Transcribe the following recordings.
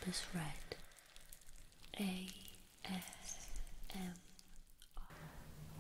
WhispersRed ASMR.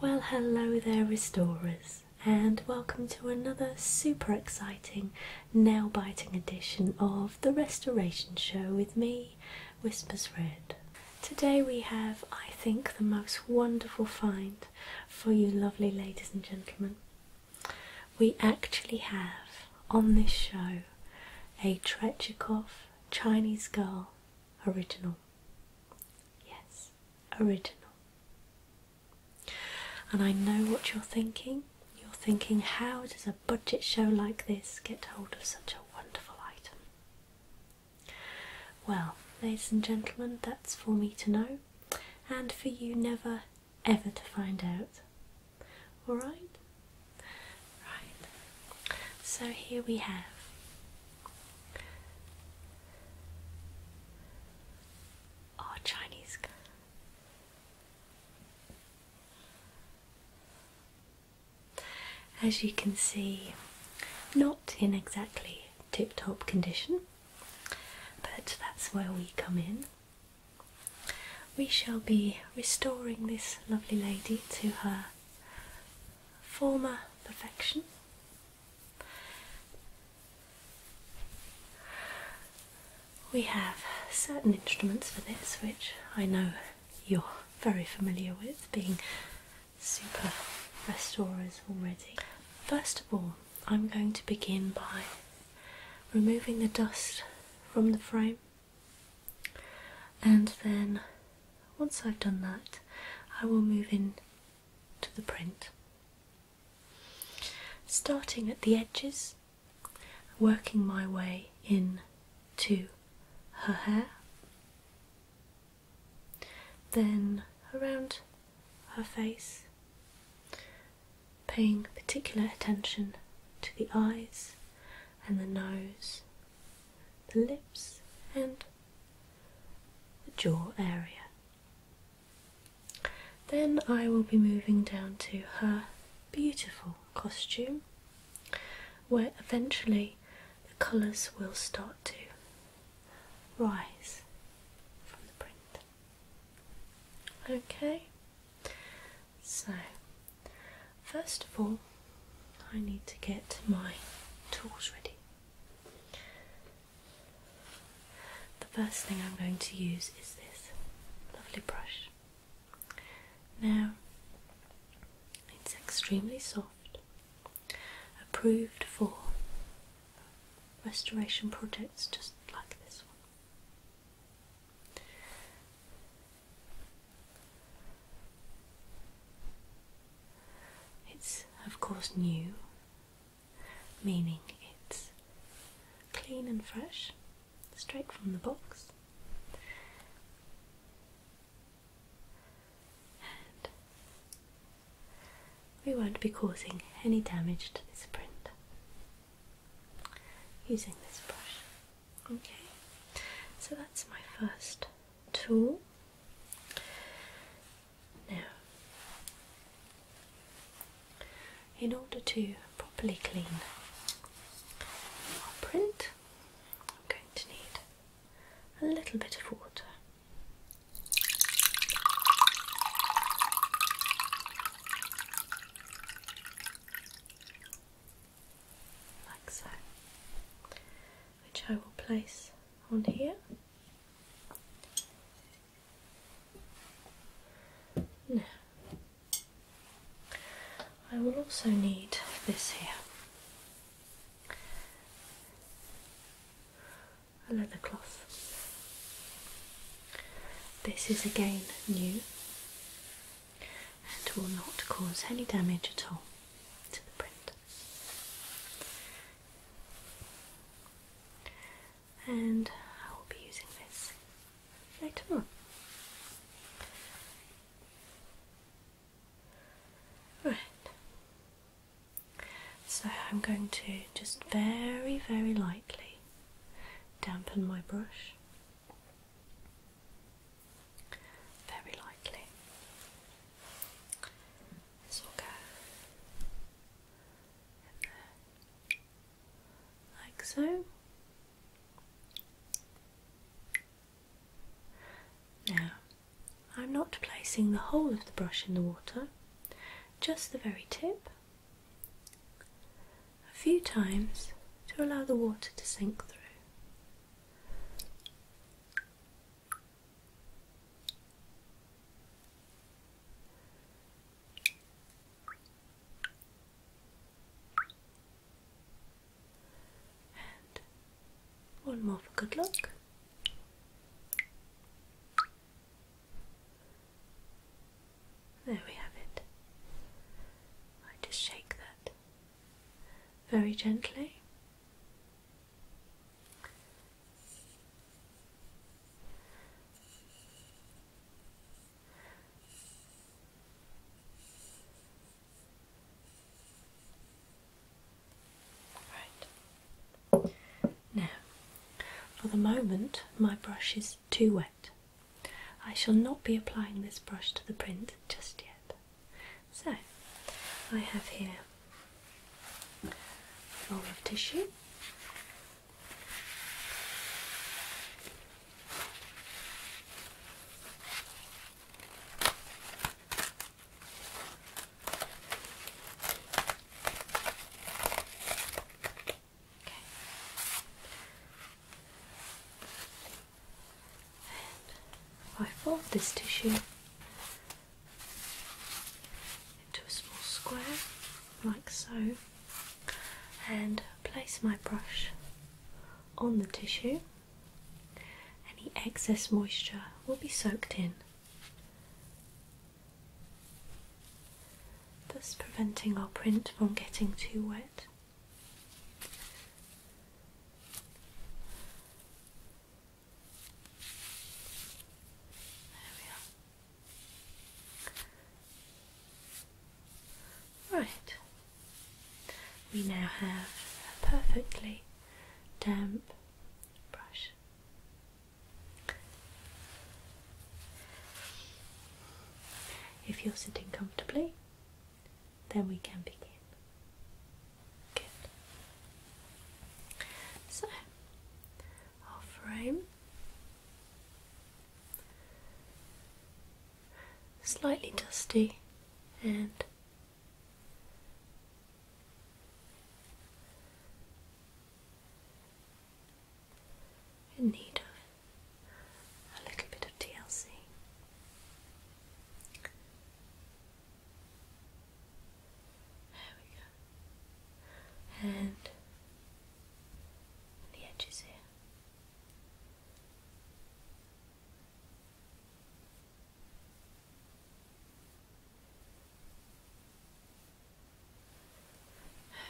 Well, hello there, restorers, and welcome to another super exciting, nail-biting edition of the Restoration Show with me, WhispersRed. Today we have, I think, the most wonderful find for you lovely ladies and gentlemen. We actually have on this show a Tretyakov Chinese Girl original. Yes, original. And I know what you're thinking. You're thinking, how does a budget show like this get hold of such a wonderful item? Well, ladies and gentlemen, that's for me to know, and for you never ever to find out. Alright? Right. So here we have our Chinese girl. As you can see, not in exactly tip-top condition, but that's where we come in. We shall be restoring this lovely lady to her former perfection. We have certain instruments for this, which I know you're very familiar with, being super restorers already. First of all, I'm going to begin by removing the dust from the frame, and then once I've done that, I will move in to the print, starting at the edges, working my way in to her hair, then around her face, paying particular attention to the eyes and the nose, the lips and the jaw area. Then I will be moving down to her beautiful costume, where eventually the colours will start to rise from the print. Okay, so first of all, I need to get my tools ready. The first thing I'm going to use is this lovely brush. Now, it's extremely soft, approved for restoration projects just like this one. It's of course new, meaning it's clean and fresh, straight from the box. And we won't be causing any damage to this print using this brush. Okay, so that's my first tool. Now, in order to properly clean our print, I'm going to need a little bit of water. Like so, which I will place on here. Now, I will also need this here, a leather cloth. This is again new and will not cause any damage at all to the print. And I will be using this later on. Right, so I'm going to just very, very lightly dampen my brush. Very lightly. This will go in there, like so. placing the whole of the brush in the water, just the very tip, a few times to allow the water to sink through. And one more for good luck. There we have it. I just shake that very gently. Right. Now, for the moment, my brush is too wet. I shall not be applying this brush to the print just yet. So, I have here a roll of tissue. I fold this tissue into a small square, like so, and place my brush on the tissue. Any excess moisture will be soaked in, thus preventing our print from getting too wet. Right, we now have a perfectly damp brush. If you're sitting comfortably, then we can begin. Good. So, our frame, slightly dusty and in need of a little bit of TLC. There we go. And the edges here.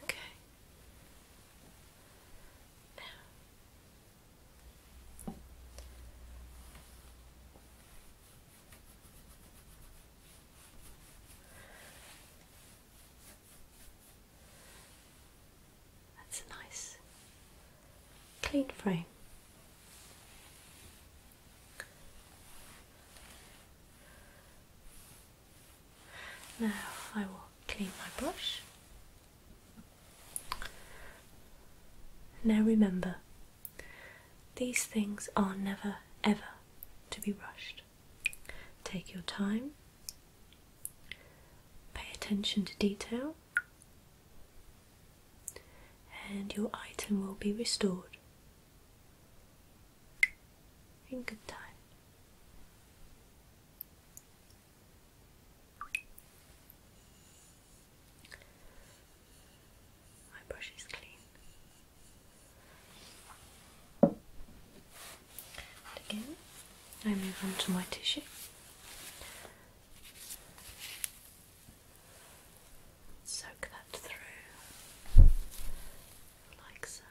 Okay. That's a nice clean frame. Now I will clean my brush. Now remember, these things are never ever to be rushed. Take your time, pay attention to detail, and your item will be restored in good time. My brush is clean. And again, I move on to my tissue. Soak that through, like so.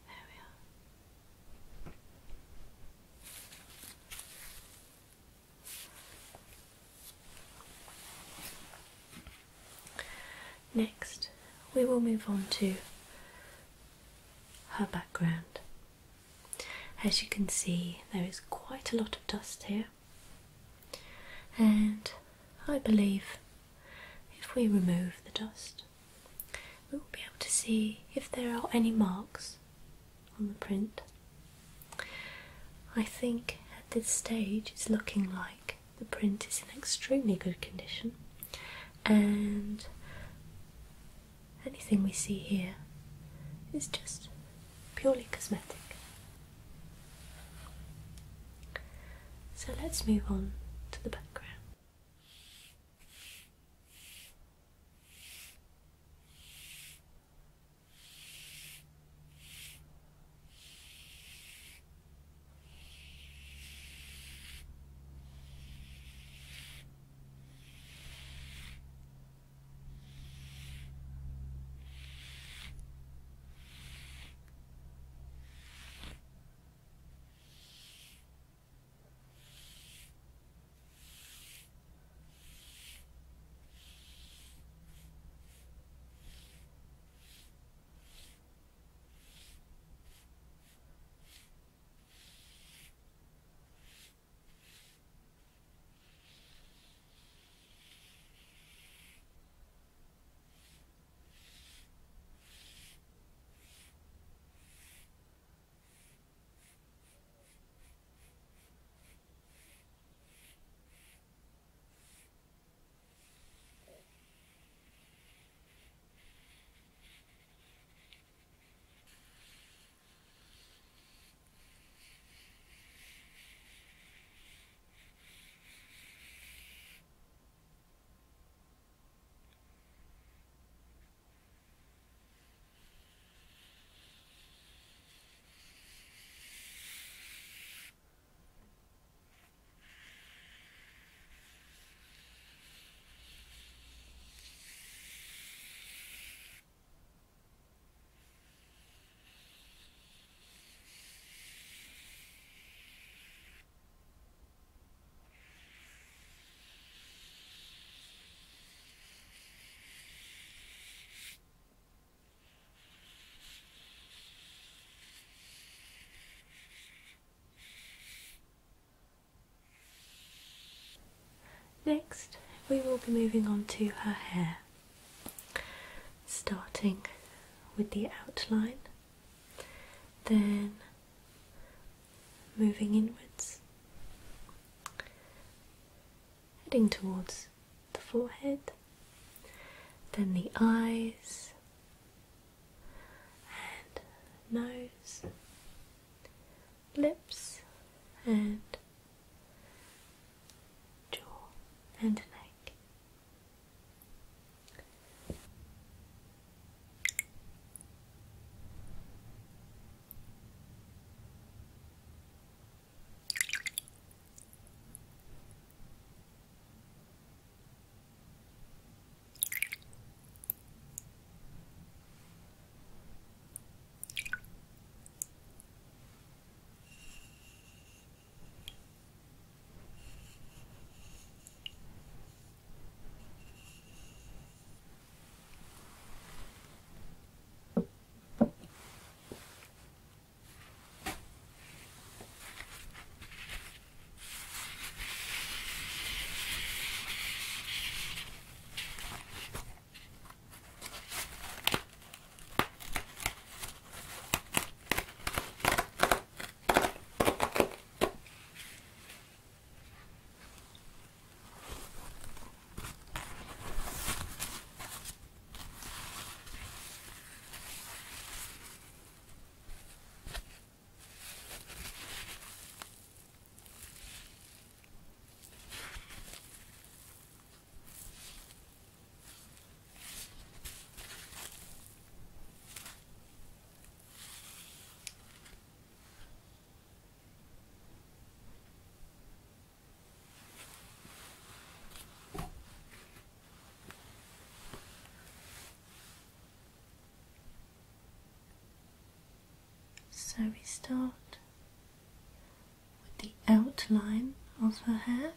There we are. Next, we will move on to her background. As you can see, there is quite a lot of dust here, and I believe if we remove the dust, we will be able to see if there are any marks on the print. I think at this stage it's looking like the print is in extremely good condition, and anything we see here is just purely cosmetic. So let's move on to the background. Next, we will be moving on to her hair, starting with the outline, then moving inwards, heading towards the forehead, then the eyes and nose, lips and and neck. So we start with the outline of her hair,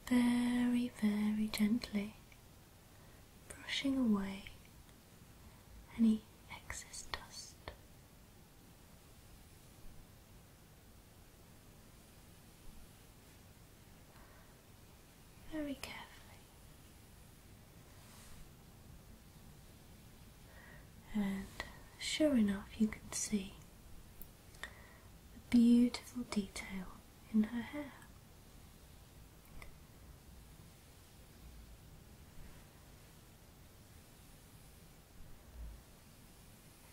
very, very gently brushing away any excess dust. Very carefully. sure enough you can see the beautiful detail in her hair.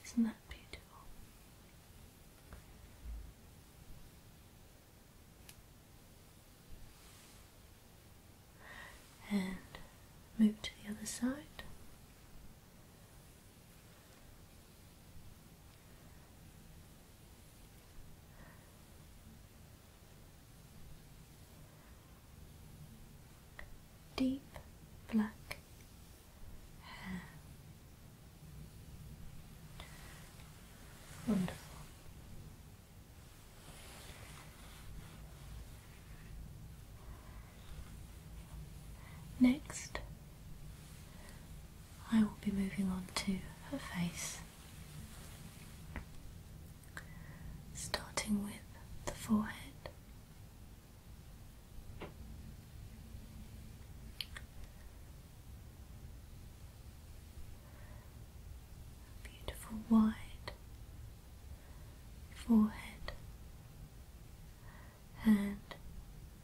Isn't that beautiful? And move to the other side. Deep black hair. Wonderful. Next, I will be moving on to her face, starting with the forehead. Beautiful wide forehead and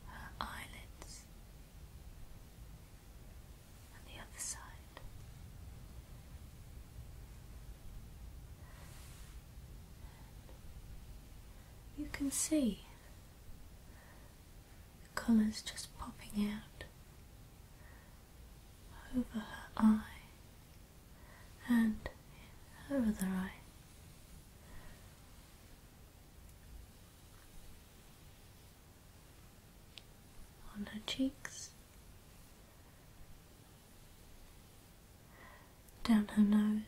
her eyelids on the other side. You can see the colours just popping out over her eye and her other eye. On her cheeks, down her nose,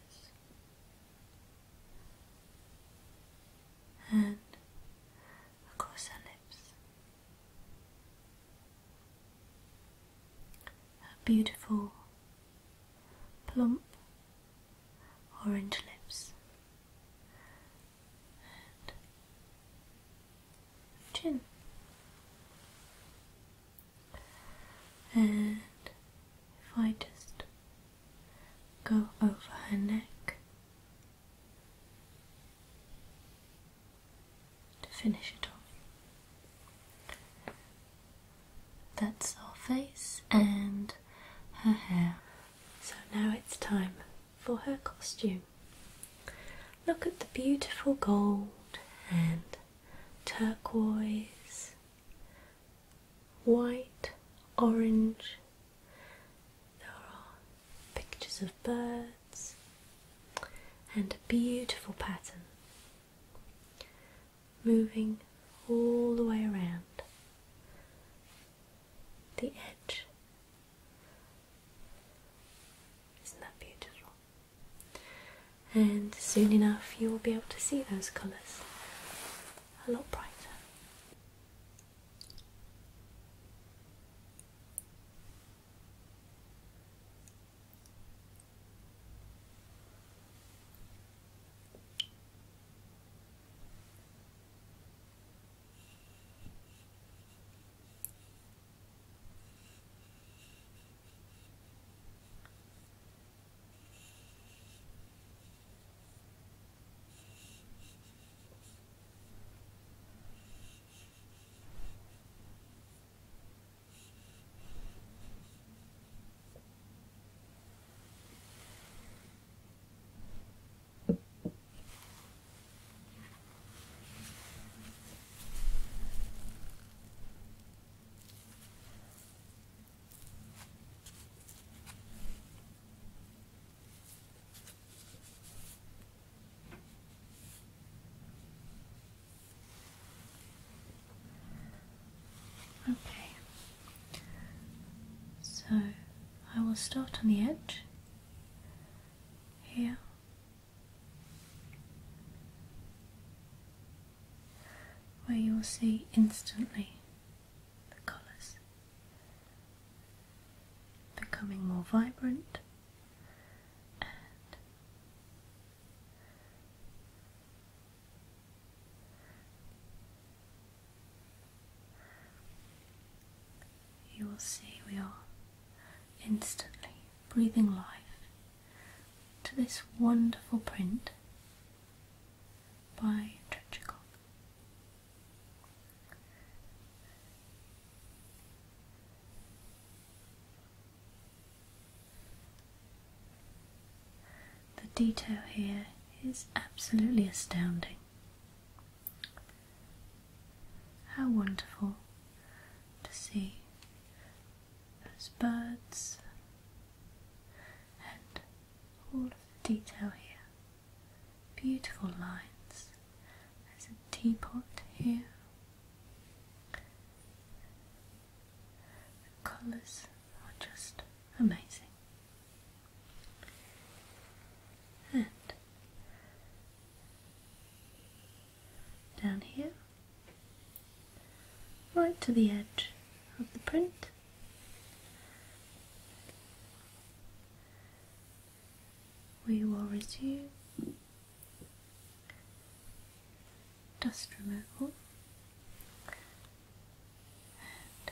and across her lips. Her beautiful, plump, orange lips and chin. And if I just go over her neck to finish it off, that's our face and her hair. So now it's time for her costume. Look at the beautiful gold and turquoise, white, orange. There are pictures of birds and a beautiful pattern moving all the way around the edge. Isn't that beautiful? And soon enough you will be able to see those colours a lot brighter. Okay, so I will start on the edge here, where you will see instantly the colours becoming more vibrant and you will see we are instantly breathing life to this wonderful print by Trechikov. The detail here is absolutely astounding. How wonderful to see those birds and all of the detail here. Beautiful lines. There's a teapot here. The colours are just amazing. And down here, right to the edge of the print, we will resume dust removal and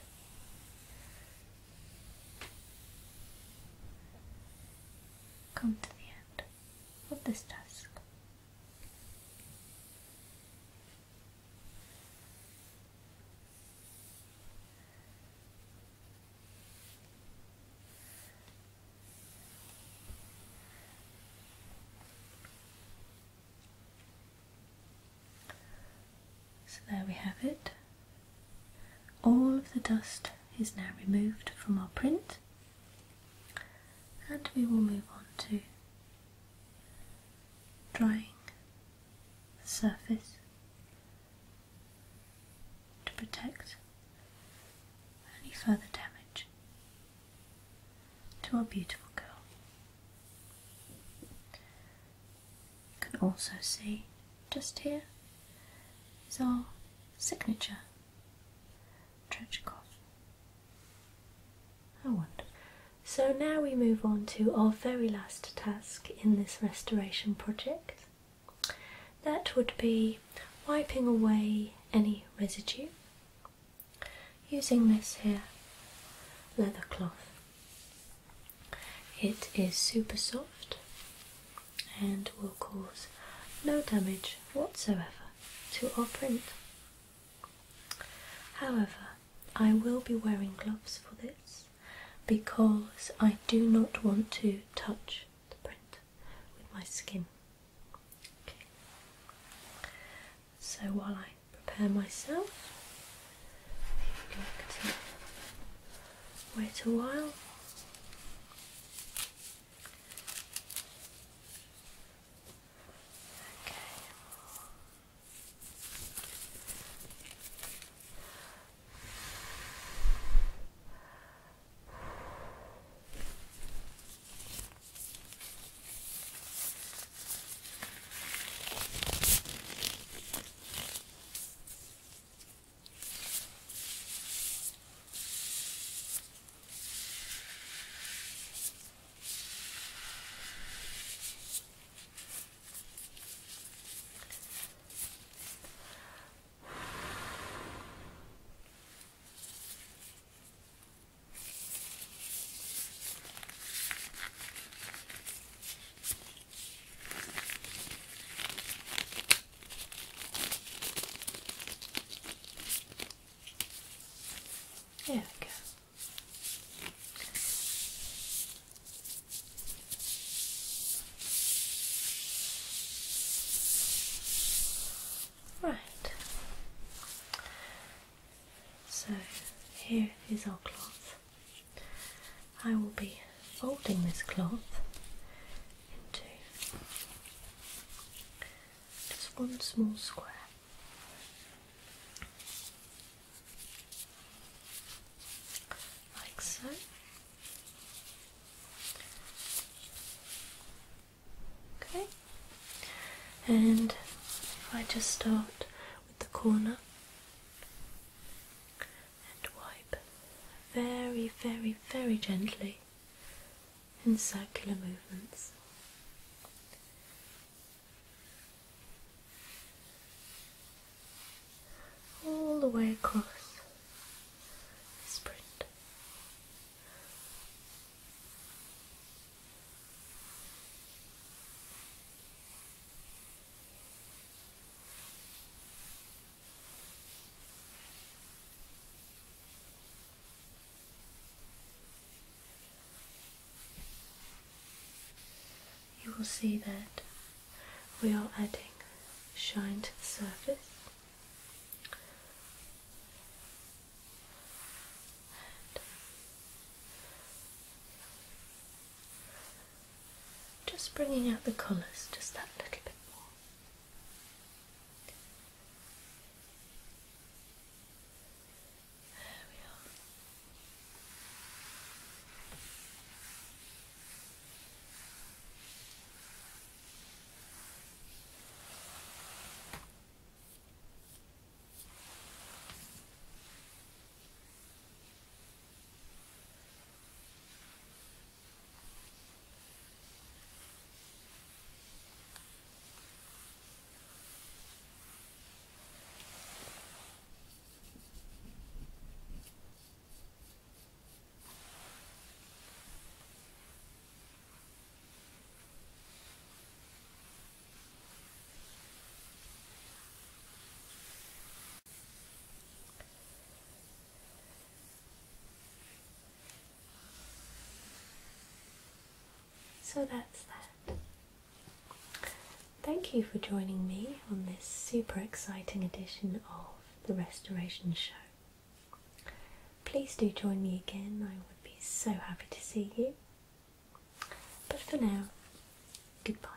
come to the end of this task. So there we have it. All of the dust is now removed from our print, and we will move on to drying the surface to protect any further damage to our beautiful girl. You can also see just here is our signature, Trechikov. How wonderful. So now we move on to our very last task in this restoration project. That would be wiping away any residue using this here leather cloth. It is super soft and will cause no damage whatsoever to our print. However, I will be wearing gloves for this because I do not want to touch the print with my skin. Okay. So while I prepare myself, if you'd like to wait a while. There we go. Right. So here is our cloth. I will be folding this cloth into just one small square. Like so. Okay. And if I just start with the corner and wipe very, very, very gently in circular movements. All the way across this print. see that we are adding shine to the surface. Just bringing out the colours just that little bit more. There we are. So that's that. Thank you for joining me on this super exciting edition of the Restoration Show. Please do join me again, I would be so happy to see you. But for now, goodbye.